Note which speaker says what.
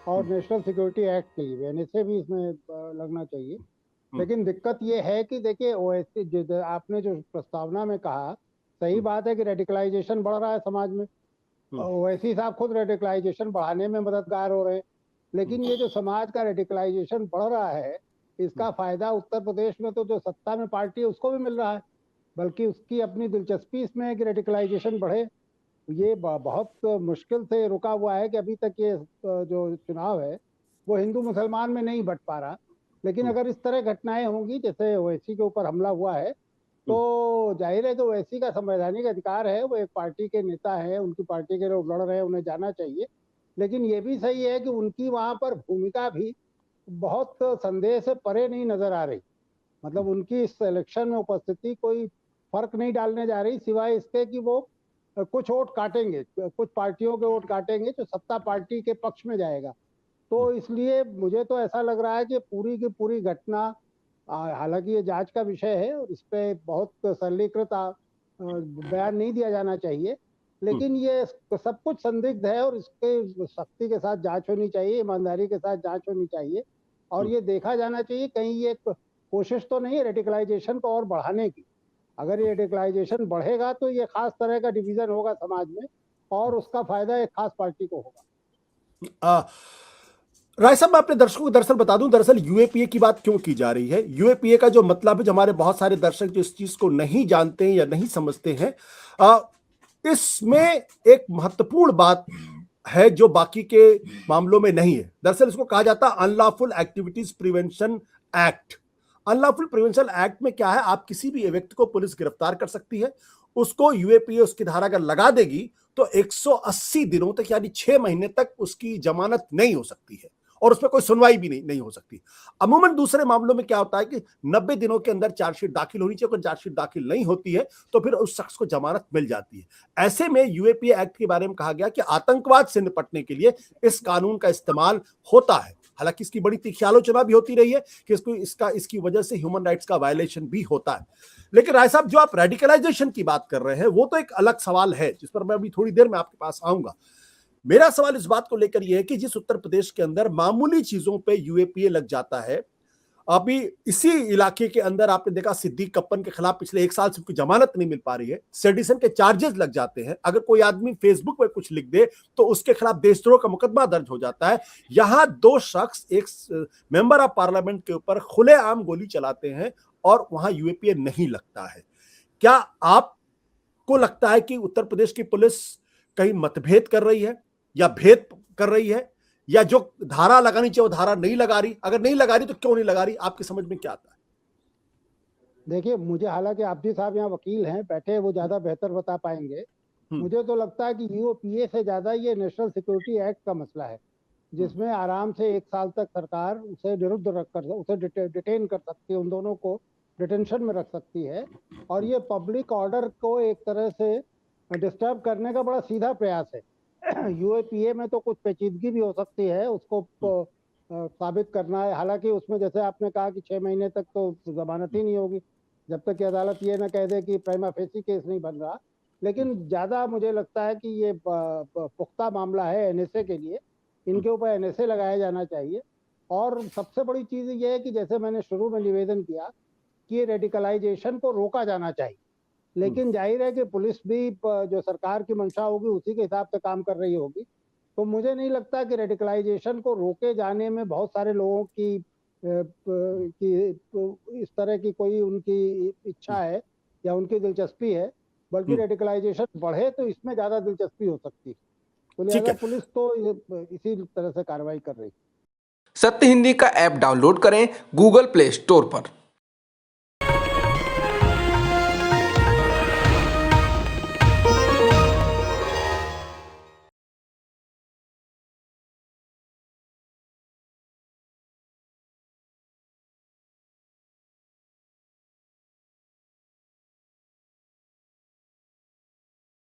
Speaker 1: और national security act के लिए भी, एनएसए भी इसमें लगना चाहिए। लेकिन दिक्कत ये है कि देखिए ओवैसी, आपने जो प्रस्तावना में कहा, सही बात है कि रेडिकलाइजेशन बढ़ रहा है समाज में। ओवैसी साहब खुद रेडिकलाइजेशन बढ़ाने में मददगार हो रहे हैं। लेकिन ये जो समाज का रेडिकलाइजेशन बढ़ रहा है, इसका फायदा उत्तर प्रदेश में तो जो सत्ता में पार्टी है उसको भी मिल रहा है, बल्कि उसकी अपनी दिलचस्पी इसमें है कि रेडिकलाइजेशन बढ़े। ये बहुत मुश्किल से रुका हुआ है कि अभी तक ये जो चुनाव है वो हिंदू मुसलमान में नहीं बट पा रहा। लेकिन अगर इस तरह घटनाएं होंगी, जैसे ओवैसी के ऊपर हमला हुआ है, तो जाहिर है कि ओवैसी का संवैधानिक अधिकार है, वो एक पार्टी के नेता है, उनकी पार्टी के लोग लड़ रहे हैं, उन्हें जाना चाहिए। लेकिन ये भी सही है कि उनकी वहां पर भूमिका भी बहुत संदेह से परे नहीं नजर आ रही। मतलब उनकी इस इलेक्शन में उपस्थिति कोई फर्क नहीं डालने जा रही, सिवाय इसके कि वो कुछ वोट काटेंगे, कुछ पार्टियों के वोट काटेंगे जो सत्ता पार्टी के पक्ष में जाएगा। तो इसलिए मुझे तो ऐसा लग रहा है कि पूरी की पूरी घटना, हालांकि ये जांच का विषय है और इस पे बहुत सरलीकृत बयान नहीं दिया जाना चाहिए, लेकिन ये सब कुछ संदिग्ध है और इसके सख्ती के साथ जांच होनी चाहिए, ईमानदारी के साथ जांच होनी चाहिए। और ये देखा जाना चाहिए कहीं ये कोशिश तो नहीं है रेडिकलाइजेशन को और बढ़ाने की। अगर ये रेडिकलाइजेशन बढ़ेगा तो ये खास तरह का डिवीजन होगा समाज में और उसका फायदा एक खास पार्टी को होगा।
Speaker 2: राय साहब, मैं अपने दर्शकों को दरअसल बता दूं, दरअसल यूएपीए की बात क्यों की जा रही है। यूएपीए का जो मतलब है, जो हमारे बहुत सारे दर्शक जो इस चीज को नहीं जानते हैं या नहीं समझते हैं, इसमें एक महत्वपूर्ण बात है जो बाकी के मामलों में नहीं है। दरअसल इसको कहा जाता है unlawful activities prevention act. Unlawful prevention act में क्या है, आप किसी भी व्यक्ति को पुलिस गिरफ्तार कर सकती है, उसको यूएपीए उसकी धारा अगर लगा देगी तो 180 दिनों तक यानी 6 महीने तक उसकी जमानत नहीं हो सकती है और उसमें कोई सुनवाई भी नहीं हो सकती। अमूमन दूसरे मामलों में क्या होता है कि 90 दिनों के अंदर चार्जशीट दाखिल होनी चाहिए, अगर चार्जशीट दाखिल नहीं होती है तो फिर उस शख्स को जमानत मिल जाती है। ऐसे में यूएपीए एक्ट के बारे में कहा गया कि आतंकवाद से निपटने के लिए इस कानून का इस्तेमाल होता है। हालांकि इसकी बड़ी तीखी आलोचना भी होती रही है कि इसकी वजह से ह्यूमन राइट्स का वायलेशन भी होता है। लेकिन राय साहब, जो आप रेडिकलाइजेशन की बात कर रहे हैं वो तो एक अलग सवाल है जिस पर मैं अभी थोड़ी देर में आपके पास आऊंगा। मेरा सवाल इस बात को लेकर यह है कि जिस उत्तर प्रदेश के अंदर मामूली चीजों पे यूएपीए लग जाता है, अभी इसी इलाके के अंदर आपने देखा सिद्दीक कप्पन के खिलाफ पिछले 1 साल से उनकी जमानत नहीं मिल पा रही है, सेडिशन के चार्जेस लग जाते हैं, अगर कोई आदमी फेसबुक पे कुछ लिख दे तो उसके खिलाफ देशद्रोह का मुकदमा दर्ज हो जाता है। यहां 2 शख्स एक मेंबर ऑफ पार्लियामेंट के ऊपर खुलेआम गोली चलाते हैं और वहां यूएपीए नहीं लगता है। क्या आपको लगता है कि उत्तर प्रदेश की पुलिस कहीं मतभेद कर रही है या भेद कर रही है, या जो धारा लगानी चाहिए वो धारा नहीं लगा रही? अगर नहीं लगा रही तो क्यों नहीं लगा रही, आपकी समझ में क्या आता है?
Speaker 1: देखिए, मुझे, हालांकि आप भी साहब यहाँ वकील हैं, बैठे, वो ज्यादा बेहतर बता पाएंगे। मुझे तो लगता है कि यूओपीए से ज्यादा ये नेशनल सिक्योरिटी एक्ट का मसला है, जिसमें आराम से 1 साल तक सरकार उसे निरुद्ध रखकर उसे डिटेन कर सकती है, उन दोनों को डिटेंशन में रख सकती है। और ये पब्लिक ऑर्डर को एक तरह से डिस्टर्ब करने का बड़ा सीधा प्रयास है। यूएपीए में तो कुछ पेचीदगी भी हो सकती है, उसको साबित करना है। हालांकि उसमें जैसे आपने कहा कि 6 महीने तक तो जमानत ही नहीं होगी जब तक कि अदालत ये ना कह दे कि प्राइमा फेसी केस नहीं बन रहा। लेकिन ज्यादा मुझे लगता है कि ये पुख्ता मामला है एनएसए के लिए, इनके ऊपर एनएसए लगाया जाना चाहिए। और सबसे बड़ी चीज ये है कि जैसे मैंने शुरू में निवेदन किया कि रेडिकलाइजेशन को रोका जाना चाहिए, लेकिन जाहिर है कि पुलिस भी जो सरकार की मंशा होगी उसी के हिसाब से काम कर रही होगी। तो मुझे नहीं लगता कि रेडिकलाइजेशन को रोके जाने में बहुत सारे लोगों की इस तरह की कोई उनकी इच्छा है या उनकी दिलचस्पी है, बल्कि रेडिकलाइजेशन बढ़े तो इसमें ज्यादा दिलचस्पी हो सकती है। तो लिहाजा पुलिस तो इसी तरह से कार्रवाई कर रही है।
Speaker 3: सत्य हिंदी का ऐप डाउनलोड करें गूगल प्ले स्टोर पर।